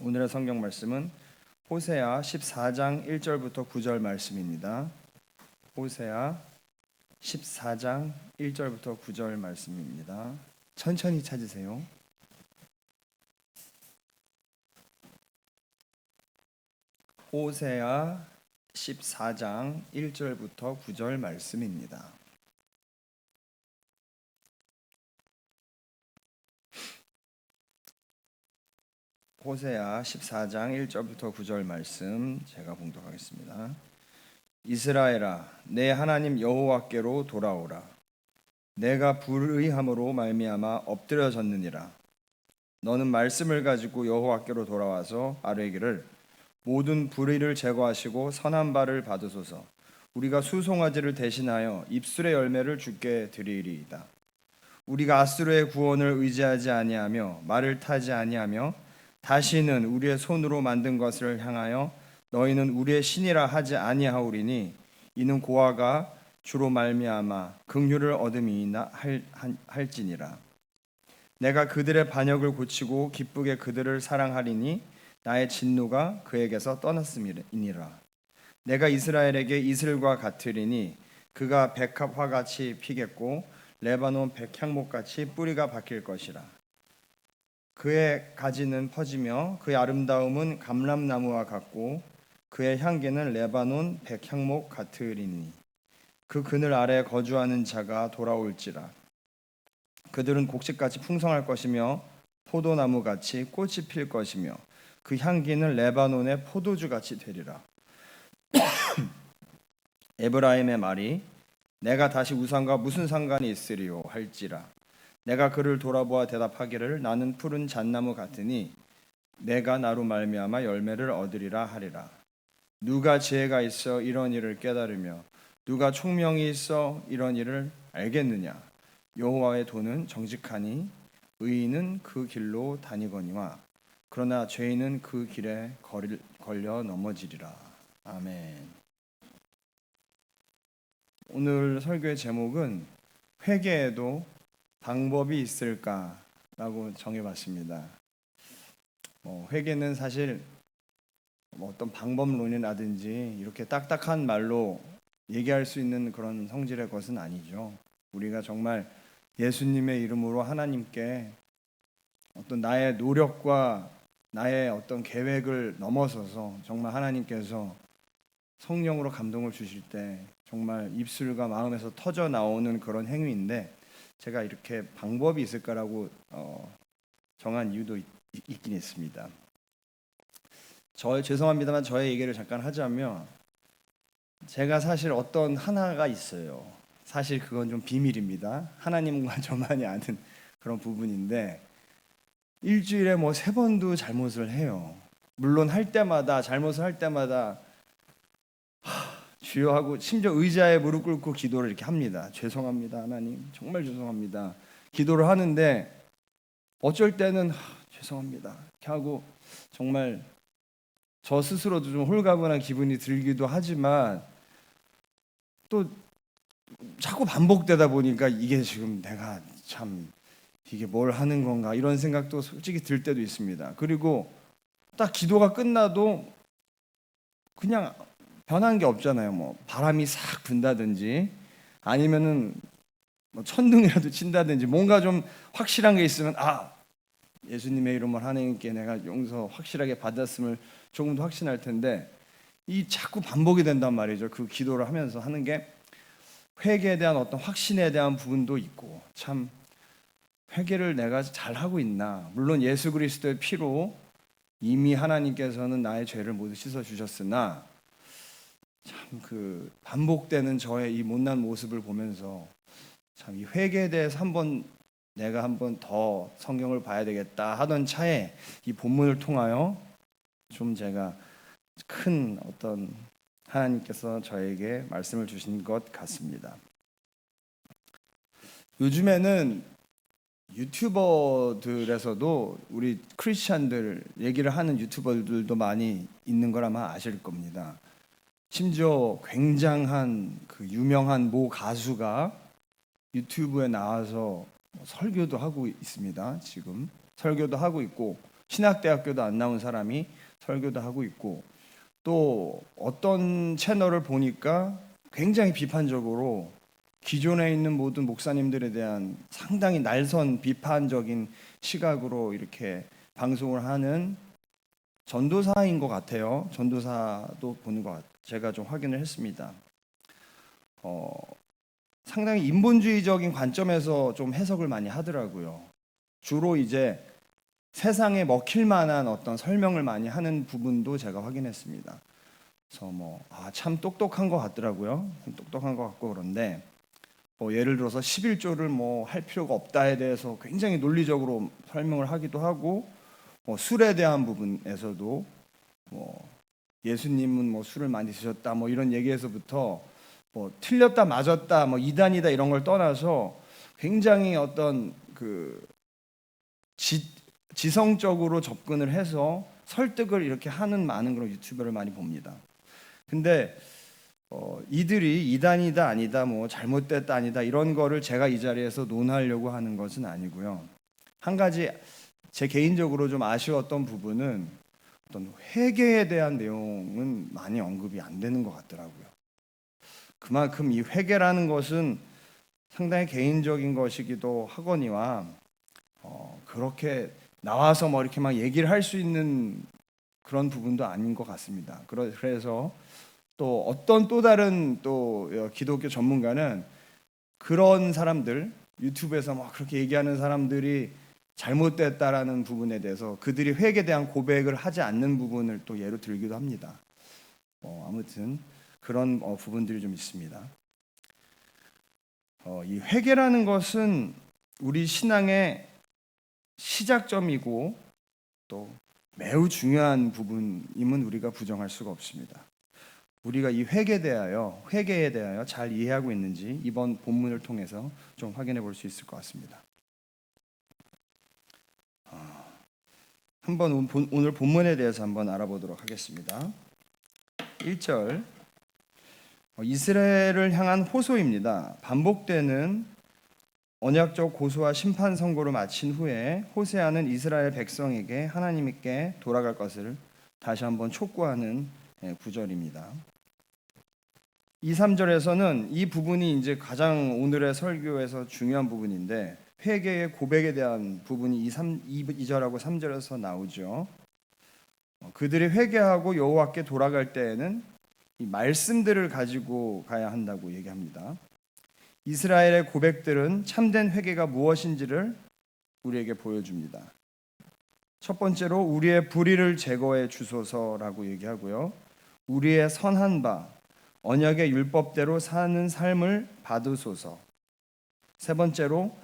오늘의 성경 말씀은 호세아 14장 1절부터 9절 말씀입니다. 호세아 14장 1절부터 9절 말씀입니다. 천천히 찾으세요. 호세아 14장 1절부터 9절 말씀입니다. 호세아 14장 1절부터 9절 말씀 제가 봉독하겠습니다. 이스라엘아, 내 하나님 여호와께로 돌아오라. 내가 불의함으로 말미암아 엎드려졌느니라. 너는 말씀을 가지고 여호와께로 돌아와서 아뢰기를, 모든 불의를 제거하시고 선한 바를 받으소서. 우리가 수송아지를 대신하여 입술의 열매를 주께 드리리이다. 우리가 아수르의 구원을 의지하지 아니하며 말을 타지 아니하며 다시는 우리의 손으로 만든 것을 향하여 너희는 우리의 신이라 하지 아니하오리니, 이는 고아가 주로 말미암아 긍휼을 얻음이나 할지니라. 내가 그들의 반역을 고치고 기쁘게 그들을 사랑하리니 나의 진노가 그에게서 떠났음이니라. 내가 이스라엘에게 이슬과 같으리니 그가 백합화같이 피겠고 레바논 백향목같이 뿌리가 박힐 것이라. 그의 가지는 퍼지며 그의 아름다움은 감람나무와 같고 그의 향기는 레바논 백향목 같으리니, 그 그늘 아래 거주하는 자가 돌아올지라. 그들은 곡식같이 풍성할 것이며 포도나무같이 꽃이 필 것이며 그 향기는 레바논의 포도주같이 되리라. 에브라임의 말이 내가 다시 우상과 무슨 상관이 있으리요 할지라. 내가 그를 돌아보아 대답하기를, 나는 푸른 잣나무 같으니 내가 나로 말미암아 열매를 얻으리라 하리라. 누가 지혜가 있어 이런 일을 깨달으며 누가 총명이 있어 이런 일을 알겠느냐. 여호와의 도는 정직하니 의인은 그 길로 다니거니와 그러나 죄인은 그 길에 걸려 넘어지리라. 아멘. 오늘 설교의 제목은 회개에도 방법이 있을까라고 정해봤습니다. 회개는 사실 어떤 방법론이라든지 이렇게 딱딱한 말로 얘기할 수 있는 그런 성질의 것은 아니죠. 우리가 정말 예수님의 이름으로 하나님께 어떤 나의 노력과 나의 어떤 계획을 넘어서서 정말 하나님께서 성령으로 감동을 주실 때 정말 입술과 마음에서 터져 나오는 그런 행위인데, 제가 이렇게 방법이 있을까라고 정한 이유도 있긴 있습니다. 죄송합니다만 저의 얘기를 잠깐 하자면, 제가 사실 어떤 하나가 있어요. 사실 그건 좀 비밀입니다. 하나님과 저만이 아는 그런 부분인데, 일주일에 3번도 잘못을 해요. 물론 잘못을 할 때마다 주여 하고, 심지어 의자에 무릎 꿇고 기도를 이렇게 합니다. 죄송합니다 하나님, 정말 죄송합니다 기도를 하는데, 어쩔 때는 죄송합니다 이렇게 하고 정말 저 스스로도 좀 홀가분한 기분이 들기도 하지만, 또 자꾸 반복되다 보니까 이게 지금 내가 참 이게 뭘 하는 건가 이런 생각도 솔직히 들 때도 있습니다. 그리고 딱 기도가 끝나도 그냥 변한 게 없잖아요. 바람이 싹 분다든지 아니면은 천둥이라도 친다든지 뭔가 좀 확실한 게 있으면, 예수님의 이름으로 하나님께 내가 용서 확실하게 받았음을 조금 더 확신할 텐데, 이 자꾸 반복이 된단 말이죠. 그 기도를 하면서 하는 게 회개에 대한 어떤 확신에 대한 부분도 있고, 참 회개를 내가 잘 하고 있나. 물론 예수 그리스도의 피로 이미 하나님께서는 나의 죄를 모두 씻어 주셨으나, 참 그 반복되는 저의 이 못난 모습을 보면서 참 이 회개에 대해서 내가 한번 더 성경을 봐야 되겠다 하던 차에 이 본문을 통하여 좀 제가 큰 어떤 하나님께서 저에게 말씀을 주신 것 같습니다. 요즘에는 유튜버들에서도 우리 크리스찬들 얘기를 하는 유튜버들도 많이 있는 걸 아마 아실 겁니다. 심지어 굉장한 그 유명한 모 가수가 유튜브에 나와서 설교도 하고 있습니다. 지금 설교도 하고 있고, 신학대학교도 안 나온 사람이 설교도 하고 있고, 또 어떤 채널을 보니까 굉장히 비판적으로 기존에 있는 모든 목사님들에 대한 상당히 날선 비판적인 시각으로 이렇게 방송을 하는 전도사인 것 같아요. 전도사도 보는 것 제가 좀 확인을 했습니다. 상당히 인본주의적인 관점에서 좀 해석을 많이 하더라고요. 주로 이제 세상에 먹힐 만한 어떤 설명을 많이 하는 부분도 제가 확인했습니다. 그래서 참 똑똑한 것 같더라고요. 똑똑한 것 같고, 그런데 예를 들어서 11조를 할 필요가 없다에 대해서 굉장히 논리적으로 설명을 하기도 하고, 술에 대한 부분에서도 예수님은 술을 많이 드셨다 이런 얘기에서부터 틀렸다 맞았다 이단이다 이런 걸 떠나서 굉장히 어떤 지성적으로 접근을 해서 설득을 이렇게 하는 많은 그런 유튜버를 많이 봅니다. 근데 이들이 이단이다 아니다 잘못됐다 아니다 이런 거를 제가 이 자리에서 논하려고 하는 것은 아니고요. 한 가지 제 개인적으로 좀 아쉬웠던 부분은 어떤 회개에 대한 내용은 많이 언급이 안 되는 것 같더라고요. 그만큼 이 회개라는 것은 상당히 개인적인 것이기도 하거니와 그렇게 나와서 이렇게 막 얘기를 할 수 있는 그런 부분도 아닌 것 같습니다. 그래서 또 어떤 또 다른 또 기독교 전문가는 그런 사람들 유튜브에서 막 그렇게 얘기하는 사람들이 잘못됐다라는 부분에 대해서 그들이 회개에 대한 고백을 하지 않는 부분을 또 예로 들기도 합니다. 아무튼 그런 부분들이 좀 있습니다. 이 회개라는 것은 우리 신앙의 시작점이고 또 매우 중요한 부분임은 우리가 부정할 수가 없습니다. 우리가 이 회개에 대하여 잘 이해하고 있는지 이번 본문을 통해서 좀 확인해 볼 수 있을 것 같습니다. 한번 오늘 본문에 대해서 한번 알아보도록 하겠습니다. 1절 이스라엘을 향한 호소입니다. 반복되는 언약적 고소와 심판 선고를 마친 후에 호세아는 이스라엘 백성에게 하나님께 돌아갈 것을 다시 한번 촉구하는 구절입니다. 2, 3절에서는 이 부분이 이제 가장 오늘의 설교에서 중요한 부분인데 회개의 고백에 대한 부분이 2절하고 3절에서 나오죠. 그들이 회개하고 여호와께 돌아갈 때에는 이 말씀들을 가지고 가야 한다고 얘기합니다. 이스라엘의 고백들은 참된 회개가 무엇인지를 우리에게 보여줍니다. 첫 번째로 우리의 불의를 제거해 주소서라고 얘기하고요. 우리의 선한 바 언약의 율법대로 사는 삶을 받으소서. 세 번째로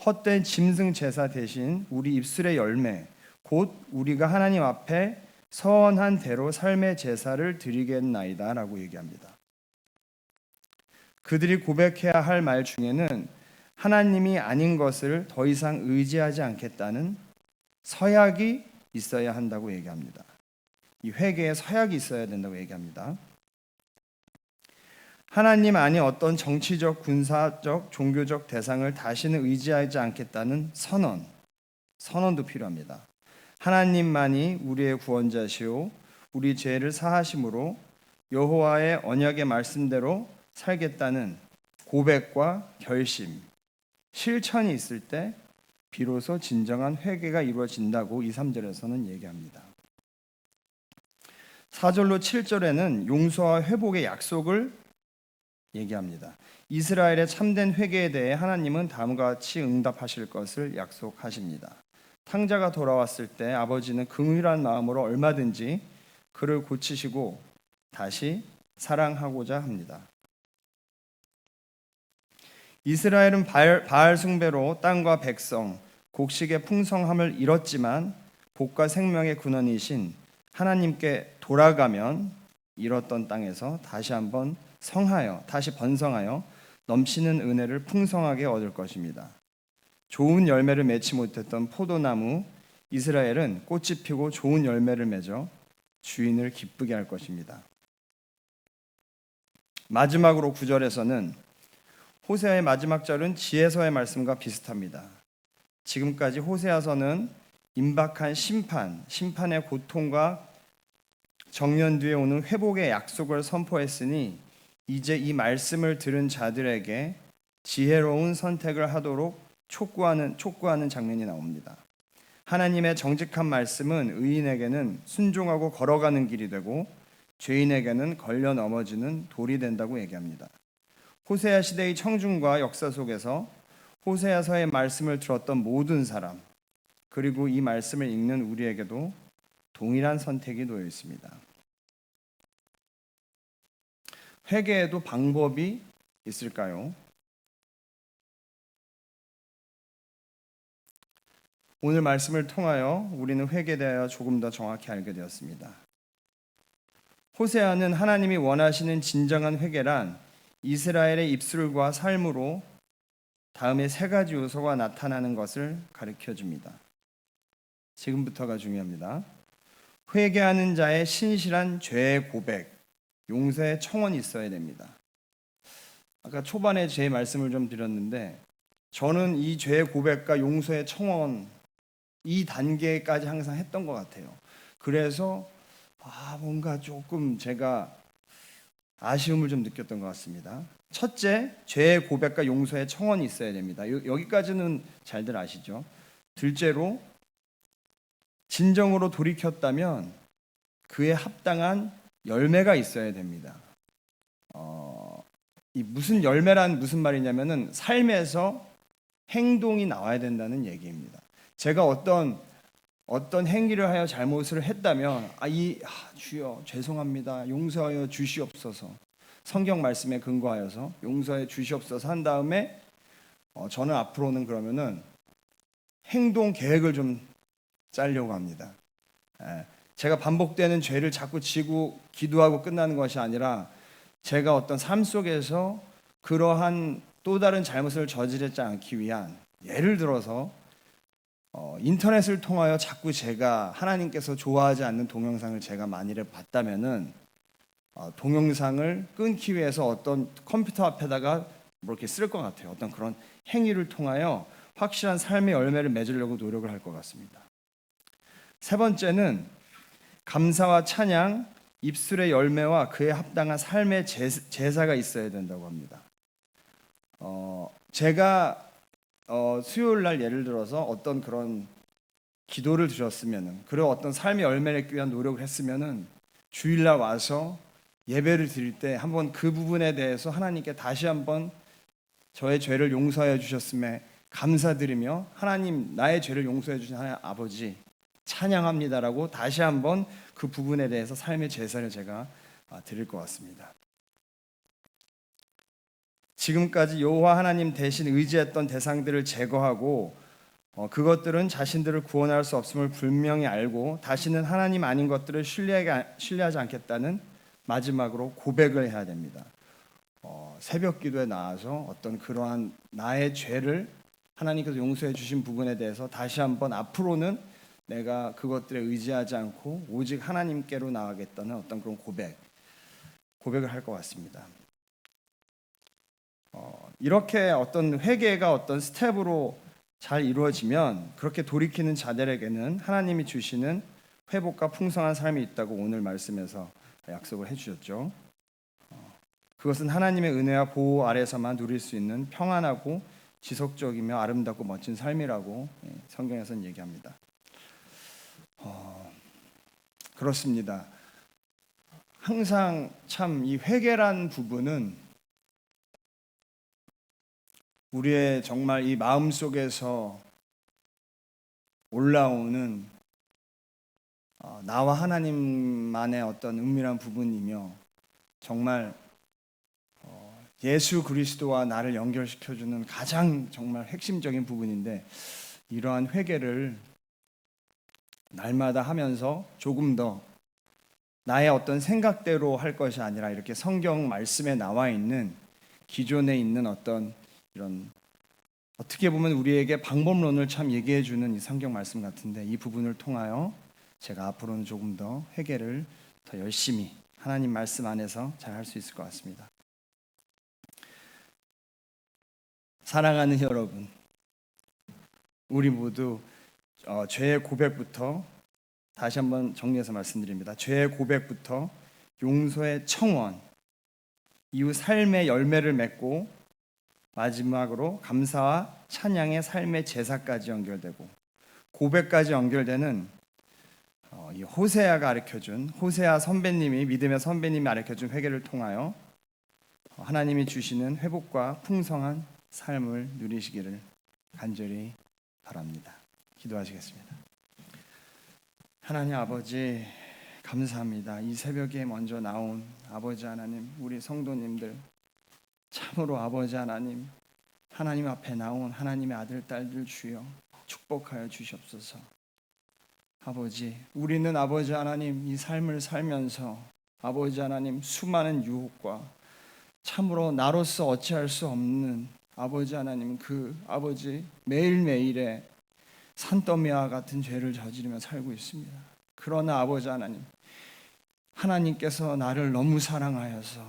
헛된 짐승 제사 대신 우리 입술의 열매 곧 우리가 하나님 앞에 선한 대로 삶의 제사를 드리겠나이다 라고 얘기합니다. 그들이 고백해야 할 말 중에는 하나님이 아닌 것을 더 이상 의지하지 않겠다는 서약이 있어야 한다고 얘기합니다. 이 회개에 서약이 있어야 된다고 얘기합니다. 하나님 아닌 어떤 정치적, 군사적, 종교적 대상을 다시는 의지하지 않겠다는 선언도 필요합니다. 하나님만이 우리의 구원자시오 우리 죄를 사하심으로 여호와의 언약의 말씀대로 살겠다는 고백과 결심, 실천이 있을 때 비로소 진정한 회개가 이루어진다고 2, 3절에서는 얘기합니다. 4절로 7절에는 용서와 회복의 약속을 얘기합니다. 이스라엘의 참된 회개에 대해 하나님은 다음과 같이 응답하실 것을 약속하십니다. 탕자가 돌아왔을 때 아버지는 긍휼한 마음으로 얼마든지 그를 고치시고 다시 사랑하고자 합니다. 이스라엘은 바알 숭배로 땅과 백성, 곡식의 풍성함을 잃었지만 복과 생명의 근원이신 하나님께 돌아가면 잃었던 땅에서 다시 한번 다시 번성하여 넘치는 은혜를 풍성하게 얻을 것입니다. 좋은 열매를 맺지 못했던 포도나무 이스라엘은 꽃이 피고 좋은 열매를 맺어 주인을 기쁘게 할 것입니다. 마지막으로 9절에서는 호세아의 마지막 절은 지혜서의 말씀과 비슷합니다. 지금까지 호세아서는 임박한 심판의 고통과 정년 뒤에 오는 회복의 약속을 선포했으니 이제 이 말씀을 들은 자들에게 지혜로운 선택을 하도록 촉구하는 장면이 나옵니다. 하나님의 정직한 말씀은 의인에게는 순종하고 걸어가는 길이 되고 죄인에게는 걸려 넘어지는 돌이 된다고 얘기합니다. 호세아 시대의 청중과 역사 속에서 호세아서의 말씀을 들었던 모든 사람, 그리고 이 말씀을 읽는 우리에게도 동일한 선택이 놓여 있습니다. 회개에도 방법이 있을까요? 오늘 말씀을 통하여 우리는 회개에 대하여 조금 더 정확히 알게 되었습니다. 호세아는 하나님이 원하시는 진정한 회개란 이스라엘의 입술과 삶으로 다음에 세 가지 요소가 나타나는 것을 가르쳐 줍니다. 지금부터가 중요합니다. 회개하는 자의 신실한 죄의 고백, 용서의 청원이 있어야 됩니다. 아까 초반에 제 말씀을 좀 드렸는데 저는 이 죄의 고백과 용서의 청원 이 단계까지 항상 했던 것 같아요. 그래서 뭔가 조금 제가 아쉬움을 좀 느꼈던 것 같습니다. 첫째, 죄의 고백과 용서의 청원이 있어야 됩니다. 여기까지는 잘들 아시죠? 둘째로, 진정으로 돌이켰다면 그에 합당한 열매가 있어야 됩니다. 이 무슨 열매란 무슨 말이냐면은 삶에서 행동이 나와야 된다는 얘기입니다. 제가 어떤 행위를 하여 잘못을 했다면 주여 죄송합니다. 용서하여 주시옵소서. 성경 말씀에 근거하여서 용서해 주시옵소서 한 다음에 저는 앞으로는 그러면은 행동 계획을 좀 짜려고 합니다. 제가 반복되는 죄를 자꾸 지고 기도하고 끝나는 것이 아니라 제가 어떤 삶 속에서 그러한 또 다른 잘못을 저지르지 않기 위한, 예를 들어서 인터넷을 통하여 자꾸 제가 하나님께서 좋아하지 않는 동영상을 제가 만일에 봤다면은 동영상을 끊기 위해서 어떤 컴퓨터 앞에다가 뭐 이렇게 쓸 것 같아요. 어떤 그런 행위를 통하여 확실한 삶의 열매를 맺으려고 노력을 할 것 같습니다. 세 번째는 감사와 찬양, 입술의 열매와 그에 합당한 삶의 제사가 있어야 된다고 합니다. 제가 수요일 날 예를 들어서 어떤 그런 기도를 드렸으면은, 그리고 어떤 삶의 열매를 내기 위한 노력을 했으면은 주일날 와서 예배를 드릴 때 한번 그 부분에 대해서 하나님께 다시 한번 저의 죄를 용서해 주셨음에 감사드리며 하나님 나의 죄를 용서해 주신 하나님 아버지 찬양합니다라고 다시 한번 그 부분에 대해서 삶의 제사를 제가 드릴 것 같습니다. 지금까지 여호와 하나님 대신 의지했던 대상들을 제거하고 그것들은 자신들을 구원할 수 없음을 분명히 알고 다시는 하나님 아닌 것들을 신뢰하지 않겠다는 마지막으로 고백을 해야 됩니다. 새벽 기도에 나와서 어떤 그러한 나의 죄를 하나님께서 용서해 주신 부분에 대해서 다시 한번 앞으로는 내가 그것들에 의지하지 않고 오직 하나님께로 나아가겠다는 어떤 그런 고백을 할 것 같습니다. 이렇게 어떤 회개가 어떤 스텝으로 잘 이루어지면 그렇게 돌이키는 자들에게는 하나님이 주시는 회복과 풍성한 삶이 있다고 오늘 말씀에서 약속을 해주셨죠. 그것은 하나님의 은혜와 보호 아래서만 누릴 수 있는 평안하고 지속적이며 아름답고 멋진 삶이라고 성경에서는 얘기합니다. 그렇습니다. 항상 참 이 회개란 부분은 우리의 정말 이 마음 속에서 올라오는 나와 하나님만의 어떤 은밀한 부분이며 정말 예수 그리스도와 나를 연결시켜주는 가장 정말 핵심적인 부분인데, 이러한 회개를 날마다 하면서 조금 더 나의 어떤 생각대로 할 것이 아니라 이렇게 성경 말씀에 나와 있는 기존에 있는 어떤 이런 어떻게 보면 우리에게 방법론을 참 얘기해 주는 이 성경 말씀 같은데, 이 부분을 통하여 제가 앞으로는 조금 더 회개를 더 열심히 하나님 말씀 안에서 잘 할 수 있을 것 같습니다. 사랑하는 여러분, 우리 모두 죄의 고백부터 다시 한번 정리해서 말씀드립니다. 죄의 고백부터 용서의 청원, 이후 삶의 열매를 맺고 마지막으로 감사와 찬양의 삶의 제사까지 연결되고 고백까지 연결되는 이 호세아가 가르쳐준 호세아 선배님이 믿음의 선배님이 가르쳐준 회개를 통하여 하나님이 주시는 회복과 풍성한 삶을 누리시기를 간절히 바랍니다. 기도하시겠습니다. 하나님 아버지 감사합니다. 이 새벽에 먼저 나온 아버지 하나님, 우리 성도님들 참으로 아버지 하나님, 하나님 앞에 나온 하나님의 아들 딸들 주여 축복하여 주시옵소서. 아버지, 우리는 아버지 하나님 이 삶을 살면서 아버지 하나님 수많은 유혹과 참으로 나로서 어찌할 수 없는 아버지 하나님 그 아버지 매일매일의 산더미와 같은 죄를 저지르며 살고 있습니다. 그러나 아버지 하나님, 하나님께서 나를 너무 사랑하여서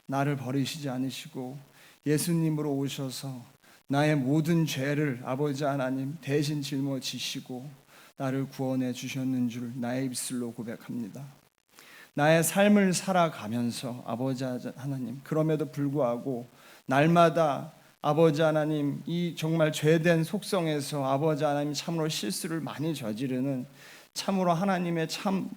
나를 버리시지 않으시고 예수님으로 오셔서 나의 모든 죄를 아버지 하나님 대신 짊어지시고 나를 구원해 주셨는 줄 나의 입술로 고백합니다. 나의 삶을 살아가면서 아버지 하나님, 그럼에도 불구하고 날마다 아버지 하나님 이 정말 죄된 속성에서 아버지 하나님 참으로 실수를 많이 저지르는 참으로 하나님의 참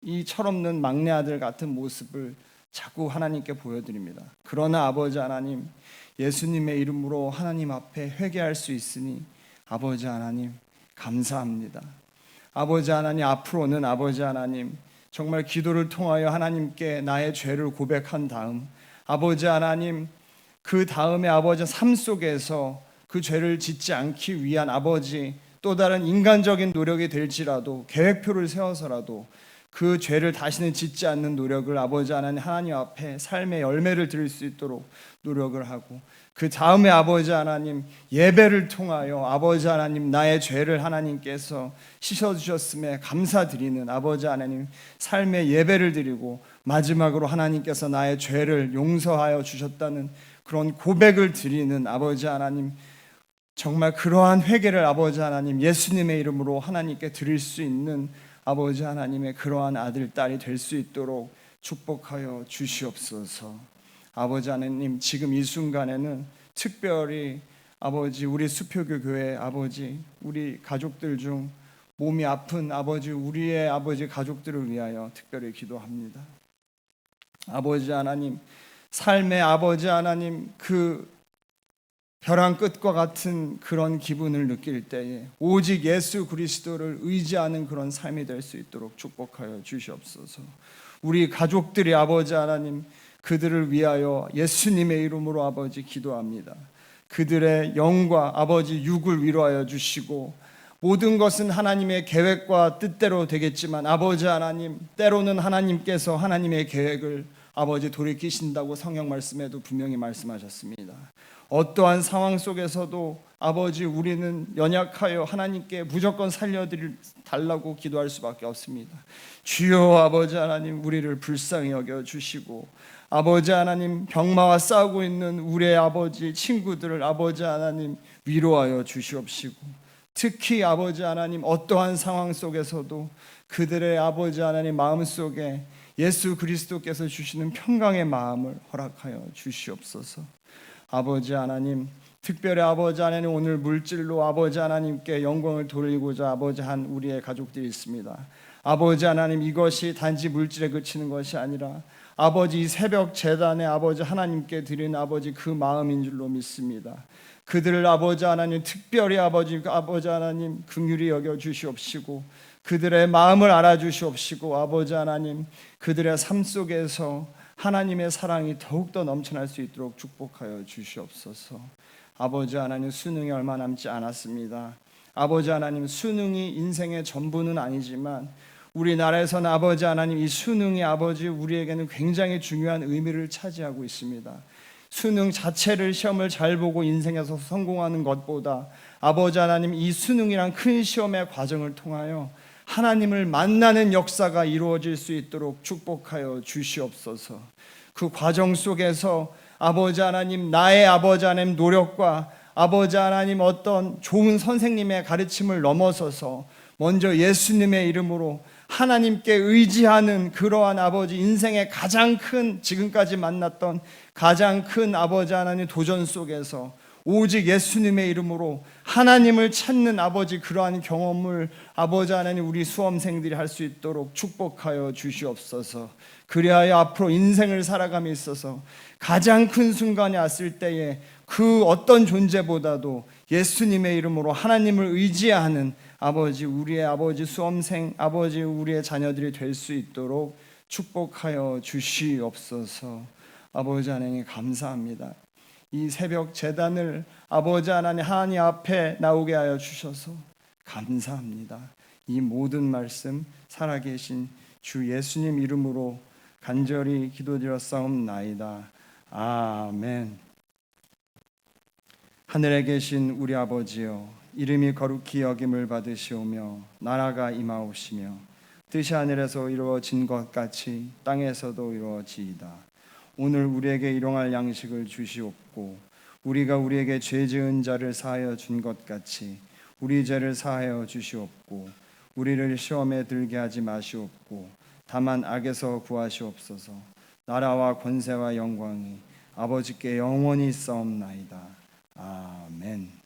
이 철없는 막내 아들 같은 모습을 자꾸 하나님께 보여드립니다. 그러나 아버지 하나님 예수님의 이름으로 하나님 앞에 회개할 수 있으니 아버지 하나님 감사합니다. 아버지 하나님 앞으로는 아버지 하나님 정말 기도를 통하여 하나님께 나의 죄를 고백한 다음 아버지 하나님 그 다음에 아버지 삶 속에서 그 죄를 짓지 않기 위한 아버지 또 다른 인간적인 노력이 될지라도 계획표를 세워서라도 그 죄를 다시는 짓지 않는 노력을 아버지 하나님 앞에 삶의 열매를 드릴 수 있도록 노력을 하고 그 다음에 아버지 하나님 예배를 통하여 아버지 하나님 나의 죄를 하나님께서 씻어주셨음에 감사드리는 아버지 하나님 삶의 예배를 드리고 마지막으로 하나님께서 나의 죄를 용서하여 주셨다는 그런 고백을 드리는 아버지 하나님 정말 그러한 회개를 아버지 하나님 예수님의 이름으로 하나님께 드릴 수 있는 아버지 하나님의 그러한 아들 딸이 될 수 있도록 축복하여 주시옵소서. 아버지 하나님 지금 이 순간에는 특별히 아버지 우리 수표교 교회 아버지 우리 가족들 중 몸이 아픈 아버지 우리의 아버지 가족들을 위하여 특별히 기도합니다. 아버지 하나님 삶의 아버지 하나님 그 벼랑 끝과 같은 그런 기분을 느낄 때에 오직 예수 그리스도를 의지하는 그런 삶이 될 수 있도록 축복하여 주시옵소서. 우리 가족들이 아버지 하나님 그들을 위하여 예수님의 이름으로 아버지 기도합니다. 그들의 영과 아버지 육을 위로하여 주시고 모든 것은 하나님의 계획과 뜻대로 되겠지만 아버지 하나님 때로는 하나님께서 하나님의 계획을 아버지 돌이키신다고 성경 말씀에도 분명히 말씀하셨습니다. 어떠한 상황 속에서도 아버지 우리는 연약하여 하나님께 무조건 살려달라고 기도할 수밖에 없습니다. 주여 아버지 하나님 우리를 불쌍히 여겨 주시고 아버지 하나님 병마와 싸우고 있는 우리의 아버지 친구들을 아버지 하나님 위로하여 주시옵시고 특히 아버지 하나님 어떠한 상황 속에서도 그들의 아버지 하나님 마음속에 예수 그리스도께서 주시는 평강의 마음을 허락하여 주시옵소서. 아버지 하나님 특별히 아버지 하나님 오늘 물질로 아버지 하나님께 영광을 돌리고자 아버지 한 우리의 가족들이 있습니다. 아버지 하나님 이것이 단지 물질에 그치는 것이 아니라 아버지 이 새벽 제단에 아버지 하나님께 드린 아버지 그 마음인 줄로 믿습니다. 그들을 아버지 하나님 특별히 아버지 하나님 긍휼히 여겨 주시옵시고 그들의 마음을 알아주시옵시고 아버지 하나님 그들의 삶 속에서 하나님의 사랑이 더욱더 넘쳐날 수 있도록 축복하여 주시옵소서. 아버지 하나님 수능이 얼마 남지 않았습니다. 아버지 하나님 수능이 인생의 전부는 아니지만 우리나라에서는 아버지 하나님 이 수능이 아버지 우리에게는 굉장히 중요한 의미를 차지하고 있습니다. 수능 자체를 시험을 잘 보고 인생에서 성공하는 것보다 아버지 하나님 이 수능이란 큰 시험의 과정을 통하여 하나님을 만나는 역사가 이루어질 수 있도록 축복하여 주시옵소서. 그 과정 속에서 아버지 하나님 나의 아버지 하나님 노력과 아버지 하나님 어떤 좋은 선생님의 가르침을 넘어서서 먼저 예수님의 이름으로 하나님께 의지하는 그러한 아버지, 인생의 가장 큰, 지금까지 만났던 가장 큰 아버지 하나님 도전 속에서 오직 예수님의 이름으로 하나님을 찾는 아버지, 그러한 경험을 아버지 하나님 우리 수험생들이 할 수 있도록 축복하여 주시옵소서. 그리하여 앞으로 인생을 살아감에 있어서 가장 큰 순간이 왔을 때에 그 어떤 존재보다도 예수님의 이름으로 하나님을 의지하는 아버지, 우리의 아버지 수험생, 아버지 우리의 자녀들이 될 수 있도록 축복하여 주시옵소서. 아버지 하나님 감사합니다. 이 새벽 제단을 아버지 하나님 앞에 나오게 하여 주셔서 감사합니다. 이 모든 말씀 살아계신 주 예수님 이름으로 간절히 기도드렸사옵나이다. 아멘. 하늘에 계신 우리 아버지여, 이름이 거룩히 여김을 받으시오며 나라가 임하옵시며 뜻이 하늘에서 이루어진 것 같이 땅에서도 이루어지이다. 오늘 우리에게 일용할 양식을 주시옵고 우리가 우리에게 죄 지은 자를 사하여 준 것 같이 우리 죄를 사하여 주시옵고 우리를 시험에 들게 하지 마시옵고 다만 악에서 구하시옵소서. 나라와 권세와 영광이 아버지께 영원히 있사옵나이다. 아멘.